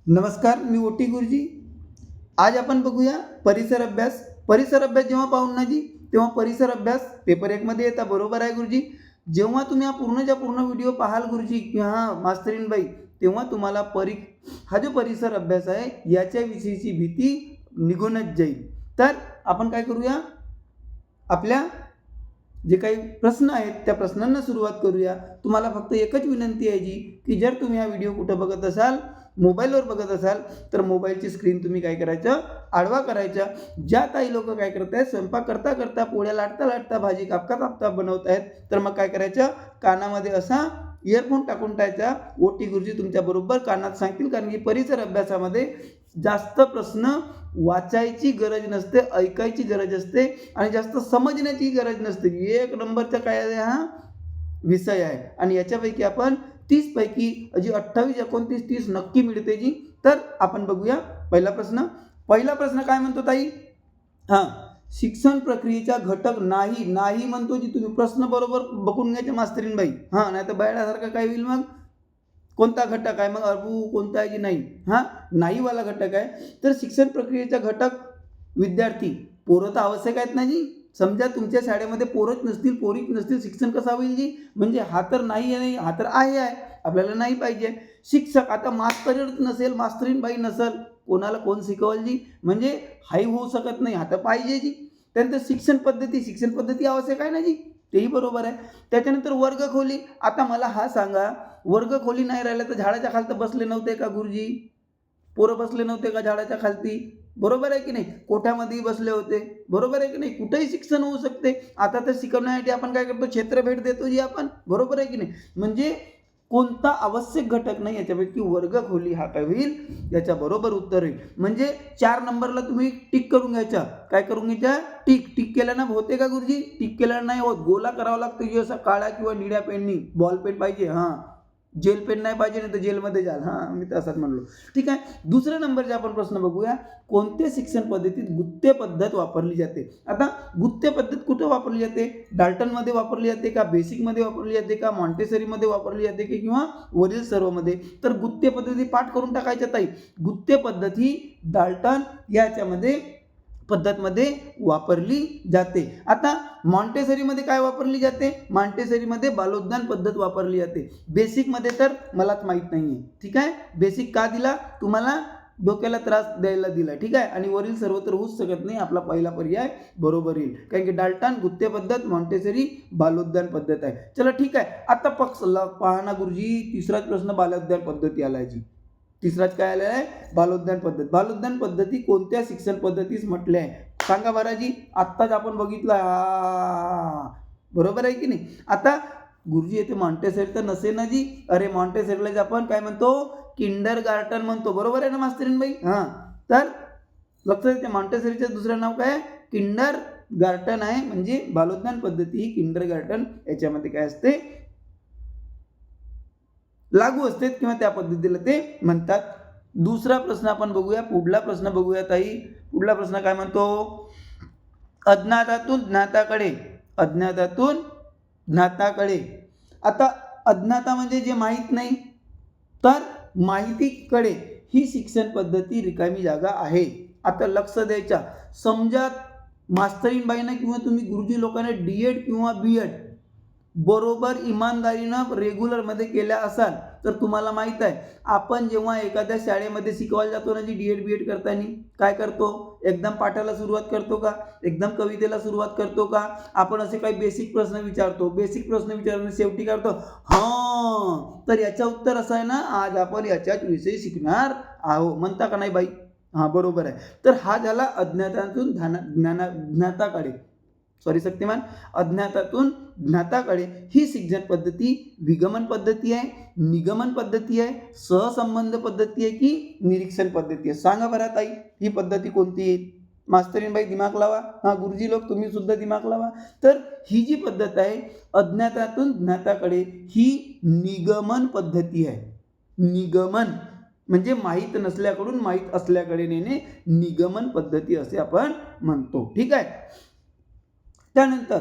नमस्कार, मी ओटी गुरुजी. आज आपण बघूया परिसर अभ्यास. परिसर अभ्यास जेव्हा पाहून ना जी, तेव्हा परिसर अभ्यास पेपर 1 मध्ये येतात. बरोबर आहे गुरुजी. जेव्हा तुम्ही हा पूर्णच्या पूर्ण व्हिडिओ पाहाल गुरुजी की हां मास्तरीनबाई, तेव्हा तुम्हाला हा जो परिसर अभ्यास आहे याच्याविषयीची भीती निघूनच जाईल. तर आपण काय करूया, आपल्या जे काही प्रश्न आहेत त्या प्रश्नांना सुरुवात करूया. तुम्हाला फक्त एकच विनंती आहे जी, की जर तुम्ही हा व्हिडिओ कुठं बघत असाल, मोबाईलवर बघत असाल, तर मोबाईलची स्क्रीन तुम्ही काय करायचं, आडवा करायचा. ज्या काही लोकं काय करत आहेत, स्वयंपाक करता करता, पोळ्या लाटता लाटता, भाजी कापता कापता बनवत आहेत, तर मग काय करायचं, कानामध्ये असा इयरफोन टाकून टाकायचा. ओटी गुरुजी तुमच्याबरोबर कानात सांगतील, कारण की परिसर अभ्यासामध्ये जास्त प्रश्न वाचायची गरज नसते, ऐकायची गरज असते आणि जास्त समजण्याची गरज नसते. 1 नंबरचा काय आहे हा विषय आहे आणि याच्यापैकी आपण 30 पैकी जी 28, 29, 30 नक्की मिळते जी. तर आपण बघूया पहिला प्रश्न. पहिला प्रश्न काय म्हणतो ताई? हां, शिक्षण प्रक्रियेचा घटक नाही. नाही म्हणतो जी, तुम्ही प्रश्न बरोबर बघून घ्यायचे मास्तरीनबाई. हां, नाहीतर बैलासारखं काय होईल मग? कोणता घटक आहे मग? अबू कोणता आहे की नाही? हां, नाहीवाला घटक आहे. तर शिक्षण प्रक्रियेचा घटक विद्यार्थी, पोरं तर आवश्यक आहेत ना जी. समजा तुमच्या शाळेमध्ये पोरंच नसतील, पोरीच नसतील, शिक्षण कसं होईल जी? म्हणजे हा तर नाही आहे, हा तर आहे. आपल्याला नाही पाहिजे. शिक्षक, आता मास्तरच नसेल, मास्तरीणबाई नसेल, कोणाला कोण शिकवल जी? म्हणजे हाही होऊ शकत नाही, हा तर पाहिजे जी. त्यानंतर शिक्षण पद्धती आवश्यक आहे ना जी, तेही बरोबर आहे. त्याच्यानंतर वर्गखोली. आता मला हा सांगा, वर्गखोली नाही राहिल्या तर झाडाच्या खालती बसले नव्हते का गुरुजी? पोरं बसले नव्हते का झाडाच्या खालती? बरोबर आहे की नाही? कोठ्यामध्येही बसले होते. बरोबर आहे की नाही? कुठेही शिक्षण होऊ शकते. आता तर शिकवण्यासाठी आपण काय करतो, क्षेत्रभेट देतो जी आपण. बरोबर आहे की नाही? म्हणजे कोणता आवश्यक घटक नाही याच्यापैकी वर्गखोली हा काय होईल, याच्या बरोबर उत्तर होईल. म्हणजे 4 नंबरला तुम्ही टिक करून घ्यायचा. काय करून घ्यायचा? टिक. टिक केल्यानं होते का गुरुजी? टिक केल्यानं नाही होत. गोला करावा लागतो की असा काळ्या किंवा निळ्या पेननी. बॉल पेन पाहिजे. हां. जेल पेन नाही पाहिजे, नाही तर जेलमध्ये जाल. हां, मी तसंच म्हणलो. ठीक आहे. दुसऱ्या नंबरचा आपण प्रश्न बघूया. कोणत्या शिक्षण पद्धतीत गुत्ते पद्धत वापरली जाते? आता गुत्ते पद्धत कुठं वापरली जाते? डाल्टनमध्ये वापरली जाते का? बेसिकमध्ये वापरली जाते का? मॉन्टेसरीमध्ये वापरली जाते की किंवा वरील सर्वमध्ये? तर गुत्ते पद्धती पाठ करून टाकायच्या ताई. गुत्ते पद्धत ही डाल्टन याच्यामध्ये पद्धतमध्ये वापरली जाते. आता मॉन्टेसरीमध्ये काय वापरली जाते? मॉन्टेसरीमध्ये बालोद्यान पद्धत वापरली जाते. बेसिकमध्ये तर मलाच माहीत नाहीये. ठीक आहे. बेसिक का दिला? तुम्हाला डोक्याला त्रास द्यायला दिला. ठीक आहे. आणि वरील सर्व तर होऊच शकत नाही. आपला पहिला पर्याय बरोबर येईल. कारण की डाल्टन गुत्ते पद्धत, मॉन्टेसरी बालोद्यान पद्धत आहे. चला ठीक आहे. आता पहा ना गुरुजी, तिसराच प्रश्न बालोद्यान पद्धती आलाय जी. तिसराच काय आलेला आहे? बालोद्यान पद्धत. बालोद्यान पद्धती कोणत्या शिक्षण पद्धतीस म्हटले आहे? सांगा बराजी. आत्ताच आपण बघितलं. बरोबर आहे की नाही? आता गुरुजी येथे मॉन्टेसरी तर नसेल ना जी. अरे मॉन्टेसरीला आपण काय म्हणतो? किंडर गार्टन म्हणतो. बरोबर आहे ना मास्तरीनबाई? हां. तर लक्षात येते, मॉन्टेसरीचं दुसरं नाव काय आहे? किंडर गार्टन आहे. म्हणजे बालोद्यान पद्धती ही किंडर गार्टन याच्यामध्ये काय असते, लागू असते किंवा त्या पद्धतीला ते म्हणतात. दुसरा प्रश्न आपण बघूया. पुढला प्रश्न बघूया ताई. पुढला प्रश्न काय म्हणतो? अज्ञातातून ज्ञाताकडे. अज्ञातातून ज्ञाताकडे. आता अज्ञाता म्हणजे जे माहीत नाही, तर माहितीकडे ही शिक्षण पद्धती रिकामी जागा आहे. आता लक्ष द्यायचा. समजा मास्तरीनबाईंना किंवा तुम्ही गुरुजी लोकांना डी.एड किंवा बी.एड बरोबर इमानदारीनं रेग्युलरमध्ये केल्या असाल, तर तुम्हाला माहीत आहे, आपण जेव्हा एखाद्या शाळेमध्ये शिकवायला जातो ना जी डी.एड बी.एड करताना, काय करतो? एकदम पाठाला सुरुवात करतो का? एकदम कवितेला सुरुवात करतो का? आपण असे काही बेसिक प्रश्न विचारतो. बेसिक प्रश्न विचारून शेवटी करतो हां. तर याचं उत्तर असं आहे ना, आज आपण याच्याच विषयी शिकणार आहोत. म्हणता का नाही बाई? हां, बरोबर आहे. तर हा झाला अज्ञातातून ज्ञाताकडे. सॉरी शक्तिमान. अज्ञातातून ज्ञाताकडे ही शिक्षण पद्धती विगमन पद्धती आहे, निगमन पद्धती आहे, सहसंबंध पद्धती आहे की निरीक्षण पद्धती आहे? सांगा बरं ताई, ही पद्धती कोणती आहे? मास्तरीनबाई दिमाग लावा. हां, गुरुजी लोक तुम्ही सुद्धा दिमाग लावा. तर ही जी पद्धत आहे अज्ञातातून ज्ञाताकडे, ही निगमन पद्धती आहे. निगमन म्हणजे माहीत नसल्याकडून माहीत असल्याकडे नेणे निगमन पद्धती असे आपण म्हणतो. ठीक आहे. त्यानंतर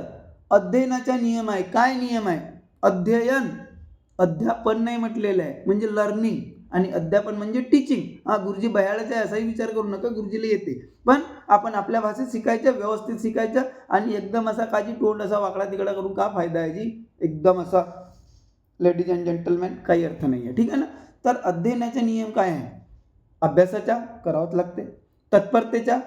अध्ययनाचा नियम आहे. काय नियम आहे? अध्ययन, अध्यापन नाही म्हटलेलं आहे, म्हणजे लर्निंग. आणि अध्यापन म्हणजे टीचिंग. हा गुरुजी बयाळाचा आहे असाही विचार करू नका, गुरुजीला येते, पण आपण आपल्या भाषेत शिकायचं, व्यवस्थित शिकायचं आणि एकदम असा काजी तोंड असा वाकडा तिकडा करून का फायदा आहे जी, एकदम असा लेडीज अँड जेंटलमॅन काही अर्थ नाही आहे, ठीक आहे ना. तर अध्ययनाचे नियम काय आहे? अभ्यासाच्या करावंच लागते, तत्परतेच्या,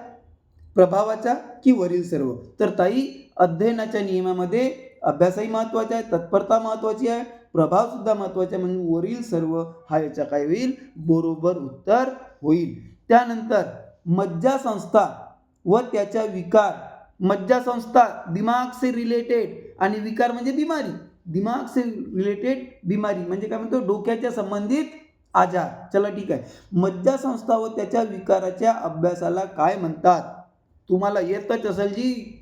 प्रभावाच्या की वरील सर्व. तर ताई अध्ययनाच्या नियमामध्ये अभ्यासही महत्त्वाचा आहे, तत्परता महत्त्वाची आहे, प्रभाव सुद्धा महत्त्वाचा आहे, म्हणून वरील सर्व हा याच्या काय होईल, बरोबर उत्तर होईल. त्यानंतर मज्जासंस्था व त्याच्या विकार. मज्जासंस्था दिमाग से रिलेटेड आणि विकार म्हणजे बिमारी. दिमाग से रिलेटेड बिमारी म्हणजे काय म्हणतो, डोक्याच्या संबंधित आजार. चला ठीक आहे. मज्जासंस्था व त्याच्या विकाराच्या अभ्यासाला काय म्हणतात? तुम्हाला येतच असेल जी,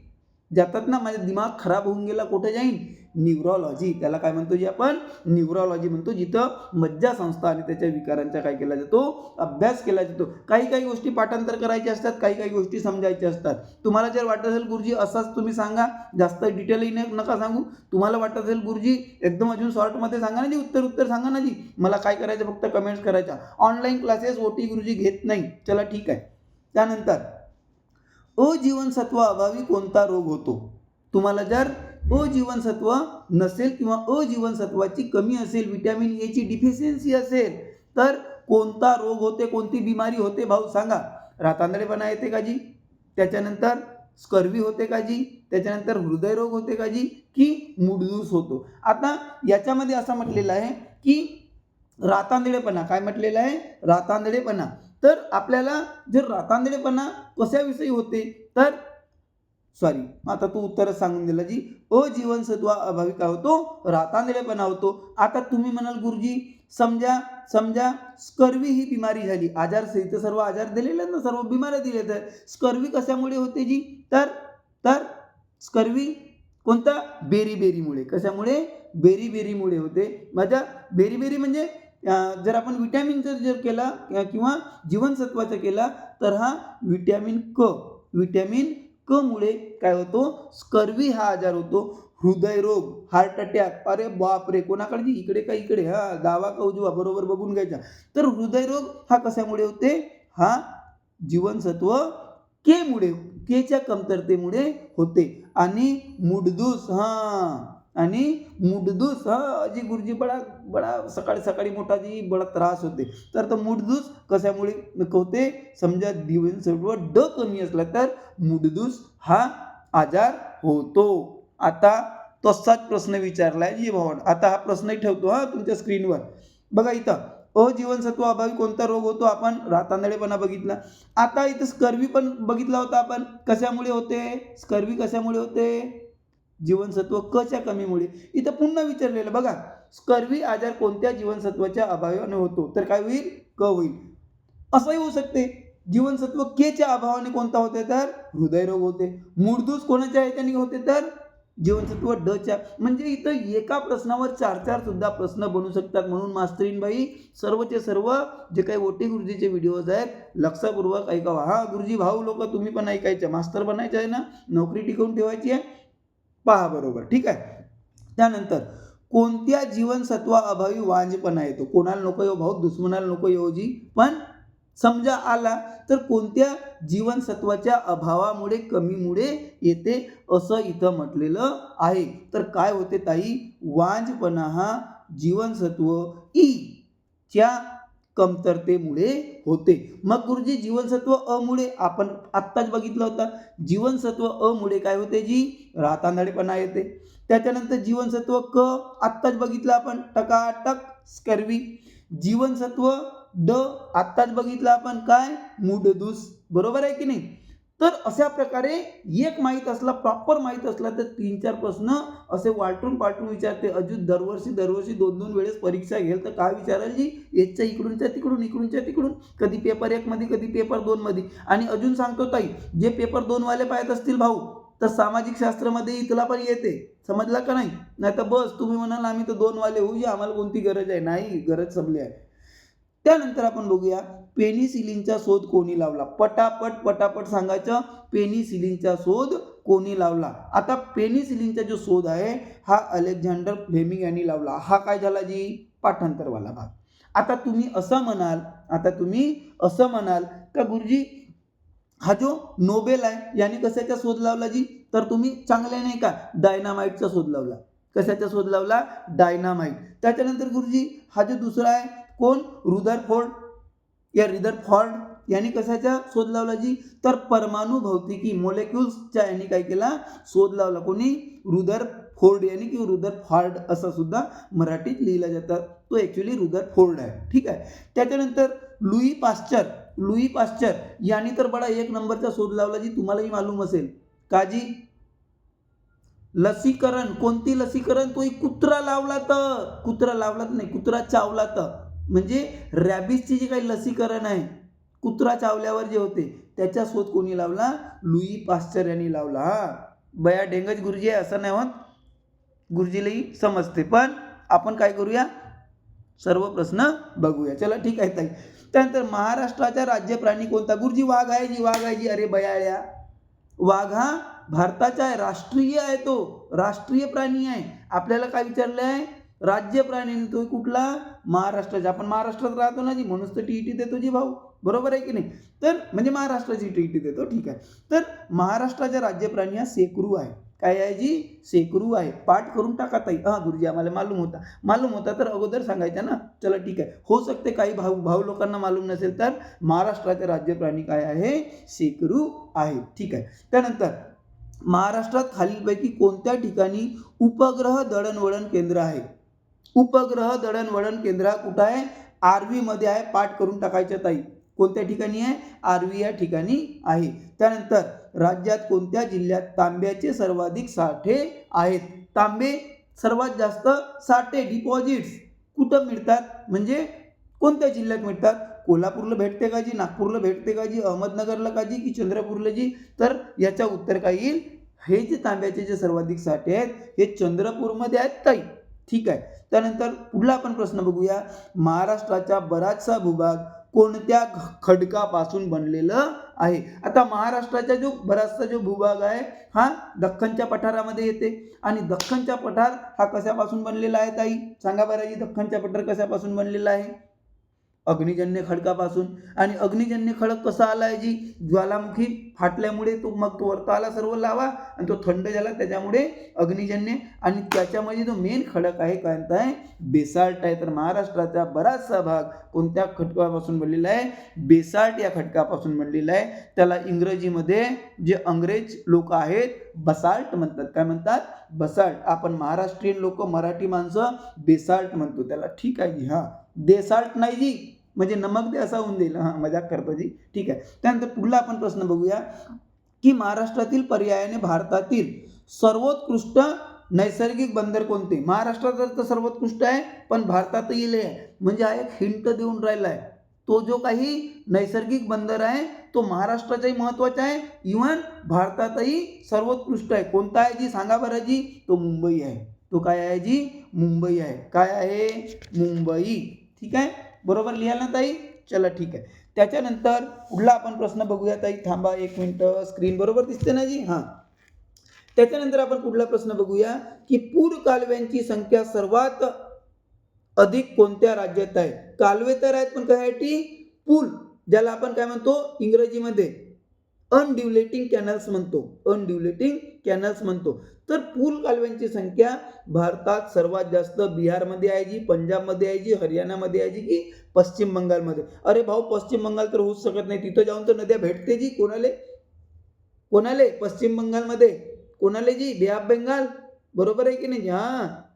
जातात ना, माझा दिमाग खराब होऊन गेला, कुठे जाईन, न्यूरोलॉजी. त्याला काय म्हणतो जी आपण, न्यूरोलॉजी म्हणतो, जिथं मज्जासंस्था आणि त्याच्या विकारांचा काय केला जातो, अभ्यास केला जातो. काही काही गोष्टी पाठांतर करायच्या असतात, काही काही गोष्टी समजायच्या असतात. तुम्हाला जर वाटत असेल गुरुजी असाच तुम्ही सांगा, जास्त डिटेलही नका सांगू. तुम्हाला वाटत असेल गुरुजी एकदम अजून शॉर्टमध्ये सांगा ना जी, उत्तर सांगा ना जी, मला काय करायचं, फक्त कमेंट्स करायच्या. ऑनलाईन क्लासेस ओटी गुरुजी घेत नाही. चला ठीक आहे. त्यानंतर अजीवनसत्व अभावी कोणता रोग होतो? तुम्हाला जर अजीवनसत्व नसेल किंवा अजीवनसत्वाची कमी असेल, विटॅमिन ए ची डिफिशियन्सी असेल, तर कोणता रोग होते, कोणती बिमारी होते भाऊ सांगा. रातांदळेपणा येते का जी? त्याच्यानंतर स्कर्वी होते का जी? त्याच्यानंतर हृदयरोग होते का जी? की मूडदूस होतो? आता याच्यामध्ये असं म्हटलेलं आहे की रातांदळेपणा, काय म्हटलेलं आहे, रातांदळेपणा. तर आपल्याला जर रातांदळेपणा कशाविषयी होते, तर सॉरी, आता तू उत्तरच सांगून दिलं जी, अजीवनसत्व अभावी काय होतो, रातांदळेपणा होतो. आता तुम्ही म्हणाल गुरुजी समजा स्कर्वी ही बिमारी झाली, आजार सहित सर्व आजार दिलेले ना, सर्व बिमाऱ्या दिल्या, तर स्कर्वी कशामुळे होते जी, तर स्कर्वी कोणता, बेरीमुळे. कशामुळे? बेरीमुळे होते. माझ्या बेरी म्हणजे जर आपण विटॅमिनचा जर केला किंवा जीवनसत्वाचा केला, तर हा विटॅमिन क मुळे काय होतो, स्कर्वी हा आजार होतो. हृदयरोग, हार्ट अटॅक, अरे बापरे, कोणाकडे, इकडे का इकडे, हा डावा का उजवा, बरोबर बघून घ्यायचा. तर हृदयरोग हा कशामुळे होते, हा जीवनसत्व के मुळे, केच्या कमतरतेमुळे होते. आणि मूडदूस, जी गुरुजी बडा सकाळी सकाळी मोठा जी बडा त्रास होते, तर तो मूडदूस कशामुळे होते, समजा जीवनसत्व ड कमी असला तर मूडदूस हा आजार होतो. आता तसाच प्रश्न विचारलाय जी भावना. आता हा प्रश्नही ठेवतो हा तुमच्या स्क्रीनवर. बघा इथं, अजीवनसत्व अभावी कोणता रोग होतो, आपण रातांदळेपणा बघितला. आता इथं स्कर्वी पण बघितला होता आपण, कशामुळे होते, स्कर्वी कशामुळे होते, जीवनसत्व क च्या कमीमुळे. इथं पुन्हा विचारलेलं बघा, स्कर्वी आजार कोणत्या जीवनसत्वाच्या अभावाने होतो, तर काय होईल, क होईल. असंही होऊ शकते, जीवनसत्व के च्या अभावाने कोणता होते, तर हृदयरोग होते. मूडदूस कोणाच्या ह्याच्याने होते, तर जीवनसत्व ड च्या. म्हणजे इथं एका प्रश्नावर 4 सुद्धा प्रश्न बनू शकतात. म्हणून मास्तरीनबाई सर्वचे सर्व जे काही ओटी गुरुजीचे व्हिडिओज आहेत, लक्षपूर्वक ऐकावा. हा गुरुजी भाऊ लोक तुम्ही पण ऐकायचे, मास्तर बनायचे आहे ना, नोकरी टिकवून ठेवायची आहे, पहा बरोबर, ठीक आहे. त्यानंतर कोणत्या जीवनसत्वा अभावी वांजपणा येतो? कोणाला नको येऊ भाऊ, दुश्मनाला नको येऊ जी, पण समजा आला तर कोणत्या जीवनसत्वाच्या अभावामुळे, कमीमुळे येते असं इथं म्हटलेलं आहे. तर काय होते ताई, वांजपणा हा जीवनसत्व ई च्या कमतरतेमुळे होते. मग गुरुजी जीवनसत्व अ मुळे आपण आत्ताच बघितलं होतं, जीवनसत्व अ मुळे काय होते जी, रातांदळेपणा येते. त्याच्यानंतर जीवनसत्व क आत्ताच बघितलं आपण, टकाटक स्कर्वी. जीवनसत्व ड आत्ताच बघितलं आपण, काय, मूडदूस. बरोबर आहे की नाही. तर अशा प्रकारे एक माहीत असला, प्रॉपर माहीत असला, तर 3-4 प्रश्न असे वालटून पालटून विचारते. अजून दरवर्षी 2-2 वेळेस परीक्षा घेईल तर काय विचाराल जी, याच्या इकडूनच्या तिकडून, इकडूनच्या तिकडून, कधी पेपर 1 मध्ये, कधी पेपर 2 मध्ये. आणि अजून सांगतो ताई, जे पेपर 2 वाले पाहत असतील भाऊ, तर सामाजिक शास्त्रामध्ये इथला पण येते, समजला का नाही. नाही तर बस तुम्ही म्हणाल आम्ही तर 2 वाले होऊ, आम्हाला कोणती गरज आहे, नाही, गरज संपली आहे. त्यानंतर आपण बघूया, पेनिसिलिनचा शोध कोणी लावला. पटापट सांगायचं, पेनिसिलिनचा शोध कोणी लावला. आता पेनिसिलिनचा जो शोध आहे हा अलेक्झांडर फ्लेमिंग यांनी लावला. हा काय झाला जी, पाठांतरवाला भाग. आता तुम्ही असं म्हणाल का गुरुजी हा जो नोबेल आहे याने कशाचा शोध लावला जी, तर तुम्ही चांगले नाही का डायनामाइटचा शोध लावला. कशाचा शोध लावला? डायनामाइट. त्याच्यानंतर गुरुजी हा जो दुसरा आहे कोण, रिदरफोर्ड यांनी कशाचा शोध लावला जी, तर परमाणु भौतिकी मोलेक्युल्सच्या यांनी काय केला, शोध लावला. कोणी? रुदरफोर्ड यांनी किंवा रुदरफॉर्ड असं सुद्धा मराठीत लिहिलं जातं. तो ॲक्च्युली रुदरफोर्ड आहे. ठीक आहे. त्याच्यानंतर लुई पाश्चर यांनी तर बडा एक नंबरचा शोध लावला जी, तुम्हालाही मालूम असेल का जी, लसीकरण. कोणती लसीकरण? तो एक कुत्रा लावला नाही, कुत्रा चावला तर, म्हणजे रॅबिसची जी काही लसीकरण आहे कुत्रा चावल्यावर जे होते त्याचा शोध कोणी लावला? लुई पाश्चर यांनी लावला. बया डेंगज गुरुजी आहे असं नाही होत, गुरुजीलाही समजते. पण आपण काय करूया, सर्व प्रश्न बघूया. चला ठीक आहे ताई. त्यानंतर महाराष्ट्राचा राज्य प्राणी कोणता? गुरुजी वाघ आहे जी. अरे बयाळ्या, वाघ हा भारताचा आहे, राष्ट्रीय आहे, तो राष्ट्रीय प्राणी आहे. आपल्याला काय विचारलं आहे? राज्य प्राणी. तो कुठला? महाराष्ट्राचा. आपण महाराष्ट्रात राहतो ना जी, म्हणूनच तर टीईटी देतो जी भाऊ, बरोबर आहे की नाही? तर म्हणजे महाराष्ट्राची टीईटी देतो. ठीक आहे. तर महाराष्ट्राचा राज्य प्राणी हा शेकरू आहे. काय आहे जी? शेकरू आहे. पाठ करून टाका ताई. गुरुजी आम्हाला मालूम होता तर अगोदर सांगायचं ना. चला ठीक आहे. हो सकते काही भाऊ लोकांना मालूम नसेल तर महाराष्ट्राचे राज्य प्राणी काय आहे? शेकरू आहे. ठीक आहे. त्यानंतर महाराष्ट्रात खालीलपैकी कोणत्या ठिकाणी उपग्रह दळणवळण केंद्र आहे? उपग्रह दळणवळण केंद्र कुठं आहे? आर्वी मध्ये आहे. पाठ करून टाकायचं ताई. कोणत्या ठिकाणी आहे? आर्वी या ठिकाणी आहे. त्यानंतर राज्यात कोणत्या जिल्ह्यात तांब्याचे सर्वाधिक साठे आहेत? तांबे सर्वात जास्त साठे, डिपॉझिट्स कुठं मिळतात, म्हणजे कोणत्या जिल्ह्यात मिळतात? कोल्हापूरला भेटते का जी, नागपूरला भेटते का जी, अहमदनगरला का जी, की चंद्रपूरला जी? तर याचा उत्तर काय येईल? हे जे तांब्याचे जे सर्वाधिक साठे आहेत हे चंद्रपूरमध्ये आहेत ताई. ठीक आहे. त्यानंतर पुढला आपण प्रश्न बघूया. महाराष्ट्राचा बराचसा भूभाग कोणत्या खडकापासून बनलेलं आहे? आता महाराष्ट्राचा जो बराचसा जो भूभाग आहे हा दख्खनच्या पठारामध्ये येते. आणि दख्खनचा पठार हा कशापासून बनलेला आहे ताई? सांगा बरं जी, दख्खनचा पठार कशापासून बनलेला आहे? अग्निजन्य खडकापासून. आणि अग्निजन्य खडक कसा आला आहे जी? ज्वालामुखी फाटल्यामुळे तो मग तो वरता आला सर्व लावा आणि तो थंड झाला त्याच्यामुळे अग्निजन्य. आणि त्याच्यामध्ये जो मेन खडक आहे काय आहे? बेसाल्ट आहे. तर महाराष्ट्राचा बराचसा भाग कोणत्या खडकापासून बनलेला आहे? बेसाल्ट या खडकापासून बनलेला आहे. त्याला इंग्रजीमध्ये जे अंग्रेज लोक आहेत बसाल्ट म्हणतात. काय म्हणतात? बसाल्ट. आपण महाराष्ट्रीयन लोक, मराठी माणसं बेसाल्ट म्हणतो त्याला. ठीक आहे जी. देसाल्ट नाही जी, म्हणजे नमक दे असा होऊन जाईल. मजाक करतो जी. ठीक आहे. त्यानंतर पुढला आपण प्रश्न बघूया की महाराष्ट्रातील पर्यायाने भारतातील सर्वोत्कृष्ट नैसर्गिक बंदर कोणते? महाराष्ट्रात तर सर्वोत्कृष्ट आहे पण भारतातही आहे, म्हणजे हा एक हिंट देऊन राहिला आहे. तो जो काही नैसर्गिक बंदर आहे तो महाराष्ट्राचाही महत्वाचा आहे, इव्हन भारतातही सर्वोत्कृष्ट आहे. कोणता आहे जी? सांगा बरं जी. तो मुंबई आहे. तो काय आहे जी? मुंबई आहे. काय आहे? मुंबई. ठीक आहे. बरोबर लिहाल ना ताई? चला ठीक आहे. त्याच्यानंतर पुढला आपण प्रश्न बघूया ताई. थांबा एक मिनिट, स्क्रीन बरोबर दिसते ना जी? त्याच्यानंतर आपण पुढला प्रश्न बघूया की पूर कालव्यांची संख्या सर्वात अधिक कोणत्या राज्यात आहे? कालवे तर आहेत पण कशासाठी? पूल, ज्याला आपण काय म्हणतो इंग्रजीमध्ये अनड्युलेटिंग कॅनल्स म्हणतो. तर पूल कालव्यांची संख्या भारतात सर्वात जास्त बिहारमध्ये आहे जी, पंजाबमध्ये आहे जी, हरियाणामध्ये आहे जी, की पश्चिम बंगालमध्ये? अरे भाऊ, पश्चिम बंगाल तर होऊच शकत नाही. तिथं जाऊन तर नद्या भेटते जी. कोणाले? पश्चिम बंगालमध्ये कोणाले जी? बे ऑफ बेंगाल. बरोबर आहे की नाही?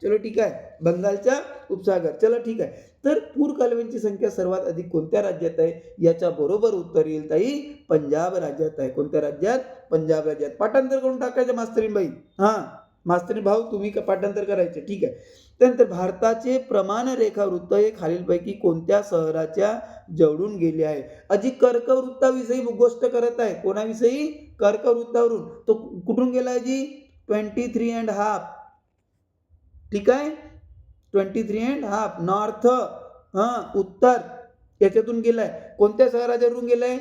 चलो ठीक आहे. बंगालचा उपसागर. चलो ठीक आहे. तर पूर कालव्यांची संख्या सर्वात अधिक कोणत्या राज्यात आहे? याच्या बरोबर उत्तर येईल ताई पंजाब राज्यात आहे. कोणत्या राज्यात? पंजाब राज्यात. पाठांतर करून टाकायचं मास्तरीन बाई. मास्तरीन भाऊ तुम्ही पाठांतर करायचे. ठीक आहे. त्यानंतर भारताचे प्रमाण रेखावृत्त हे खालीलपैकी कोणत्या शहराच्या जवळून गेले आहे? अजी कर्कवृत्ताविषयी गोष्ट करत आहे. कोणाविषयी? कर्कवृत्तावरून. तो कुठून गेला आहे जी? 23.5. ठीक आहे. 23.5 नॉर्थ, उत्तर याच्यातून गेलाय. कोणत्या शहरावरून गेलाय?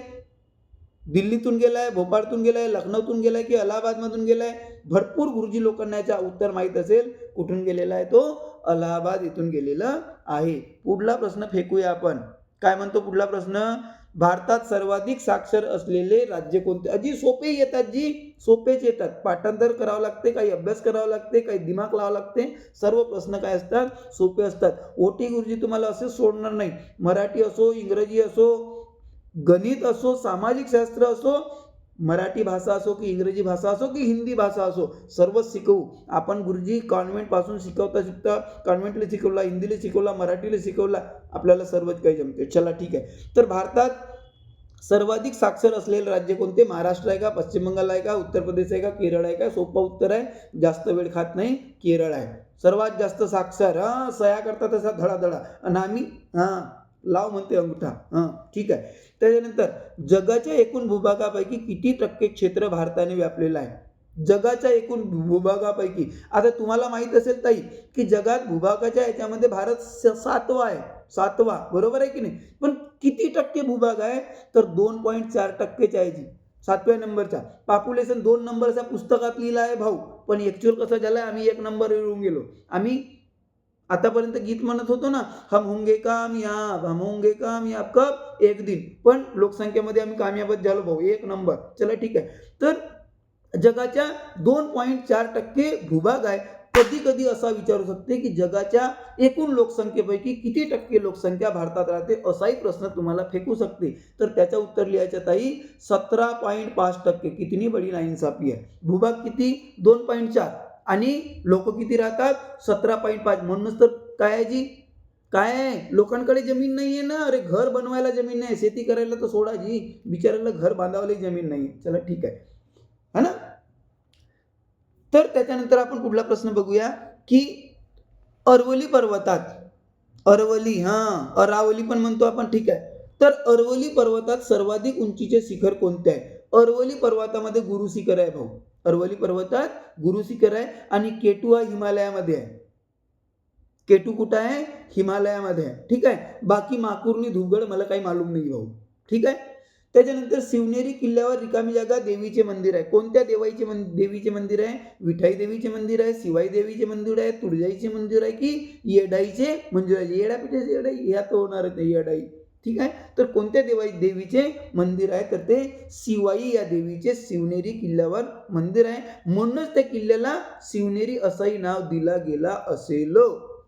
दिल्लीतून गेलाय, भोपाळतून गेलाय, लखनौतून गेलाय की अलाहाबादमधून गेलाय? भरपूर गुरुजी लोकांना याचा उत्तर माहीत असेल. कुठून गेलेला आहे तो? अलाहाबाद इथून गेलेला आहे. पुढला प्रश्न फेकूया आपण. काय म्हणतो पुढला प्रश्न? भारतात सर्वाधिक साक्षर असलेले राज्य कोणते? अजी सोपे येतात जी, सोपेच येतात. पाठांतर करावं लागते, काही अभ्यास करावा लागते, काही दिमाग लावावं लागते. सर्व प्रश्न काय असतात? सोपे असतात. ओटी गुरुजी तुम्हाला असे सोडणार नाही. मराठी असो, इंग्रजी असो, गणित असो, सामाजिक शास्त्र असो, मराठी भाषा असो की इंग्रजी भाषा असो की हिंदी भाषा असो, सर्वच शिकवू आपण. गुरुजी कॉन्व्हेंट पासून शिकवता शिकता कॉन्व्हेंटला शिकवला, हिंदीला शिकवला, मराठीला शिकवला, आपल्याला सर्वच काही जमते. चला ठीक आहे. तर भारतात सर्वाधिक साक्षर असलेले राज्य कोणते? महाराष्ट्र आहे का, पश्चिम बंगाल आहे का, उत्तर प्रदेश आहे का, केरळ आहे का? सोपं उत्तर आहे, जास्त वेळ खात नाही, केरळ आहे. सर्वात जास्त साक्षर. सया करता तसा धडाधडा. आणि आम्ही लाव म्हणते अंगठा. ठीक आहे. त्याच्यानंतर जगाच्या एकूण भूभागापैकी किती टक्के क्षेत्र भारताने व्यापलेलं आहे? जगाच्या एकूण भूभागापैकी. आता तुम्हाला माहित असेल ताई की जगात भूभागाच्या याच्यामध्ये भारत 7वा आहे. 7वा, बरोबर आहे की नाही? पण किती टक्के भूभाग आहे? तर 2.4% आहे जी, 7व्या नंबरचा. पॉप्युलेशन 2 नंबरचा पुस्तकात लिहिला आहे भाऊ, पण ॲक्च्युअल कसं झालं, आम्ही 1 नंबर येऊन गेलो. आम्ही आतापर्यंत गीत म्हणत होतो ना, हम होंगे कामयाब, हम होंगे कामयाब, कब? एक दिन. पण लोकसंख्येमध्ये आम्ही कामयाबच झालो भाऊ, 1 नंबर. चला ठीक आहे. तर जगाच्या 2.4% भूभाग आहे. कधी कधी असा विचारू शकते की जगाच्या एकूण लोकसंख्येपैकी किती टक्के लोकसंख्या भारतात राहते, असाही प्रश्न तुम्हाला फेकू शकते. तर त्याचं उत्तर लिहायचं ताई 17.5%. कितनी बडी नाइंसाफी आहे. भूभाग किती? 2.4 आणि लोक किती राहतात? 17.5. म्हणूनच तर काय आहे जी, काय आहे, लोकांकडे जमीन नाही आहे ना. अरे घर बनवायला जमीन नाही, शेती करायला तर सोडा जी, बिचारायला घर बांधावली जमीन नाही. चला ठीक आहे, है ना. तर त्याच्यानंतर आपण पुढला प्रश्न बघूया की अरवली पर्वतात, अरवली अरावली पण म्हणतो आपण, ठीक आहे. तर अरवली पर्वतात सर्वाधिक उंचीचे शिखर कोणते आहे? अरवली पर्वतामध्ये गुरु शिखर आहे भाऊ. अरवली पर्वतात गुरु शिखर आहे. आणि केटू हा हिमालयामध्ये आहे. केटू कुठं आहे? हिमालयामध्ये आहे. ठीक आहे. बाकी माकुर्णी, धुपगड मला काही मालूम नाही भाऊ. ठीक आहे. त्याच्यानंतर शिवनेरी किल्ल्यावर रिकामी जागा देवीचे मंदिर आहे. कोणत्या देवीचे मंदिर आहे? विठाई देवीचे मंदिर आहे, शिवाई देवीचे मंदिर आहे, तुळजाईचे मंदिर आहे की येडाईचे मंदिर आहे? येडापीठाचे येडाई या तो होणार नाही, येडाई. ठीक आहे. तर कोणत्या देवीचे मंदिर आहे? तर ते शिवाई या देवीचे शिवनेरी किल्ल्यावर मंदिर आहे. म्हणूनच त्या किल्ल्याला शिवनेरी असंही नाव दिला गेला असेल.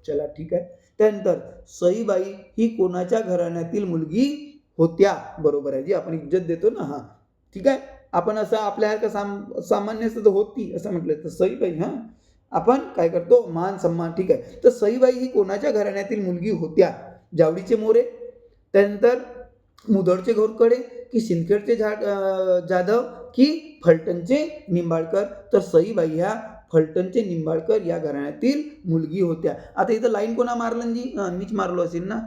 चला ठीक आहे. त्यानंतर सईबाई ही कोणाच्या घराण्यातील मुलगी होत्या? बरोबर आहे जी, आपण इज्जत देतो ना. ठीक आहे. आपण असं आपल्यासारखं सामान्य असतं तर होती असं म्हटलं, तर सईबाई आपण काय करतो? मान सन्मान. ठीक आहे. तर सईबाई ही कोणाच्या घराण्यातील मुलगी होत्या? जावडीचे मोरे, त्यानंतर मुधडचे घोरकडे की सिंदखेडचे जाधव की फलटणचे निंबाळकर? तर सईबाई ह्या फलटणचे निंबाळकर या घराण्यातील मुलगी होत्या. आता इथं लाईन कोणा मारलं जी? मीच मारलो असेल ना.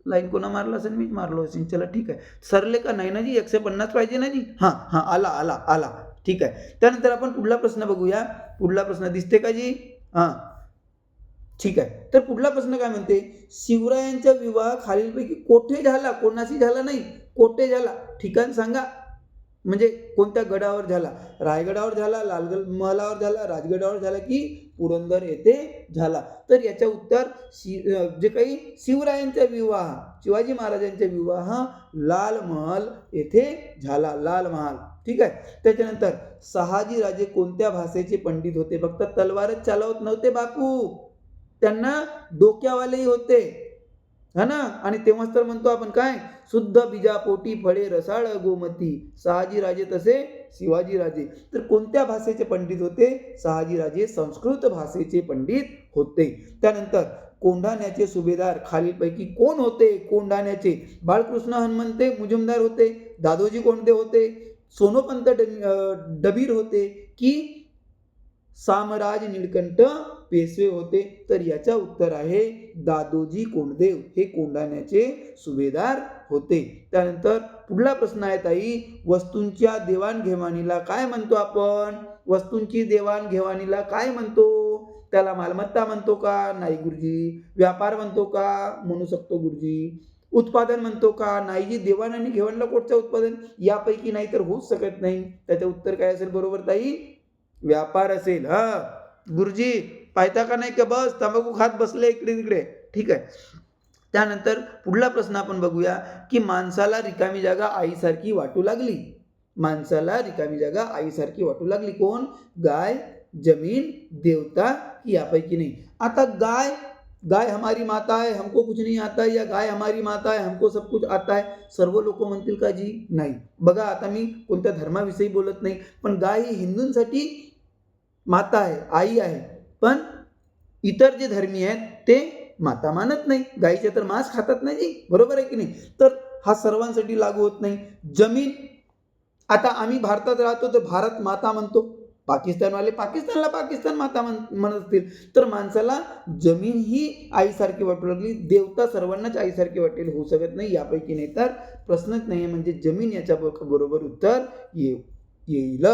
लाईन कोणा मारला असेल? मीच मारलो असेल. चला ठीक आहे. सरले का नाही ना जी? 150 पाहिजे ना जी? आला. ठीक आहे. त्यानंतर आपण पुढला प्रश्न बघूया. पुढला प्रश्न दिसते का जी? ठीक आहे. तर पुढला प्रश्न काय म्हणते? शिवरायांचा विवाह खालीलपैकी कोठे झाला? कोणाशी झाला नाही, कोठे झाला? ठिकाण सांगा. म्हणजे कोणत्या गडावर झाला? रायगडावर झाला, लाल महालावर झाला, राजगडावर झाला की पुरंदर येथे झाला? तर याचे उत्तर जे काही शिवरायांचा विवाह, शिवाजी महाराजांचा विवाह लाल महल येथे झाला. लाल महाल. ठीक आहे. त्याच्यानंतर शहाजी राजे कोणत्या भाषेचे पंडित होते? फक्त तलवारच चालवत नव्हते बापू, त्यांना डोक्यावालेही होते, है ना. आणि तेव्हाच तर म्हणतो आपण काय? शुद्ध बीजापोटी फळे रसाळ गोमती, शहाजी राजे तसे शिवाजी राजे. तर कोणत्या भाषेचे पंडित होते? शहाजी राजे संस्कृत भाषेचे पंडित होते. त्यानंतर कोंढाण्याचे सुभेदार खालीलपैकी कोण होते? कोंढाण्याचे बाळकृष्ण हनुमंते मुजुमदार होते, दादोजी कोंडदे होते, सोनोपंत डबीर होते की सामराज नीलकंठ पेशवे होते? तर याचा उत्तर आहे दादोजी कोंडदेव हे कोंढाण्याचे सुभेदार होते. त्यानंतर पुढला प्रश्न आहे ताई, वस्तूंच्या देवाणघेवाणीला काय म्हणतो आपण? वस्तूंची देवाणघेवाणीला काय म्हणतो? त्याला मालमत्ता म्हणतो का? नाही गुरुजी. व्यापार म्हणतो का? म्हणू शकतो गुरुजी. उत्पादन म्हणतो का? नाही जी. देवाण आणि घेवाणला कोणतं उत्पादन? यापैकी नाही तर होऊच शकत नाही. त्याचं उत्तर काय असेल बरोबर ताई? व्यापार असेल. गुरुजी पाहता का नाही का? बस तंबाखू खात बसले इकडे तिकडे. ठीक आहे. त्यानंतर पुढला प्रश्न आपण बघूया की माणसाला रिकामी जागा आईसारखी वाटू लागली. माणसाला रिकामी जागा आईसारखी वाटू लागली. कोण? गाय, जमीन, देवता की यापैकी नाही. आता गाय हमारी माता है, हमको कुछ नहीं आता है, या गाय हमारी माता है, हमको सब कुछ आता है, सर्व लोक म्हणतील का जी? नाही. बघा, आता मी कोणत्या धर्माविषयी बोलत नाही, पण गाय ही हिंदूंसाठी माता आहे, आई आहे. पण इतर जे धर्मी आहेत ते माता मानत नाही. गायीचे तर मांस खातात नाही जी, बरोबर आहे की नाही? तर हा सर्वांसाठी लागू होत नाही. जमीन, आता आम्ही भारतात राहतो तर भारत माता म्हणतो, पाकिस्तानवाले पाकिस्तानला पाकिस्तान माता म्हणत असतील, तर माणसाला जमीन ही आईसारखी वाटू लागली. देवता सर्वांनाच आईसारखी वाटेल, होऊ शकत नाही, यापैकी नाही. तर प्रश्नच नाही, म्हणजे जमीन याच्या बरोबर उत्तर येईल.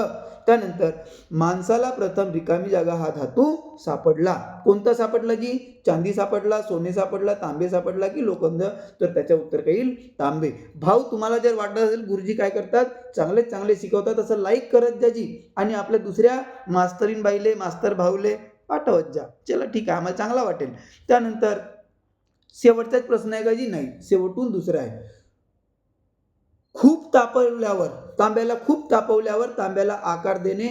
त्यानंतर माणसाला प्रथम रिकामी जागा हा धातू सापडला. कोणता सापडला जी? चांदी सापडला, सोने सापडला, तांबे सापडला की लोखंड? तर त्याचं उत्तर काय येईल? तांबे. भाऊ, तुम्हाला जर वाटत असेल गुरुजी काय करतात, चांगले शिकवतात, असं लाईक करत जा जी, आणि आपल्या दुसऱ्या मास्तरीन बाईले, मास्तर भाऊले पाठवत जा. चला ठीक आहे, आम्हाला चांगला वाटेल. त्यानंतर शेवटचाच प्रश्न आहे का जी? नाही, शेवटून दुसरा आहे. तांब्याला खूप तापवल्यावर तांब्याला आकार देणे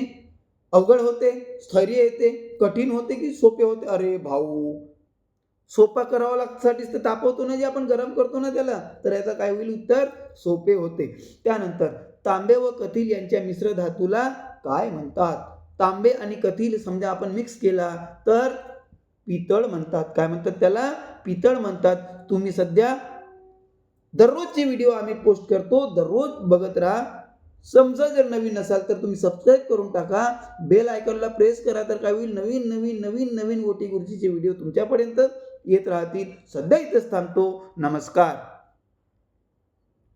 अवघड होते, स्थैर्य येते, कठीण होते की सोपे होते? अरे भाऊ, सोपा करावा लागतासाठीच तर तापवतो ना, जे आपण गरम करतो ना त्याला, तर याचा काय होईल उत्तर? सोपे होते. त्यानंतर तांबे व कथील यांच्या मिश्र धातूला काय म्हणतात? तांबे आणि कथील समजा आपण मिक्स केला तर पितळ म्हणतात. काय म्हणतात त्याला? पितळ म्हणतात. तुम्ही सध्या दररोजचे व्हिडिओ आम्ही पोस्ट करतो, दररोज बघत राहा. समजा जर नवीन असाल तर तुम्ही सबस्क्राईब करून टाका, बेल आयकॉनला प्रेस करा, तर काय होईल? नवीन गोटी गुरुजीचे व्हिडिओ तुमच्यापर्यंत येत राहतील. सध्या इथेच थांबतो. नमस्कार.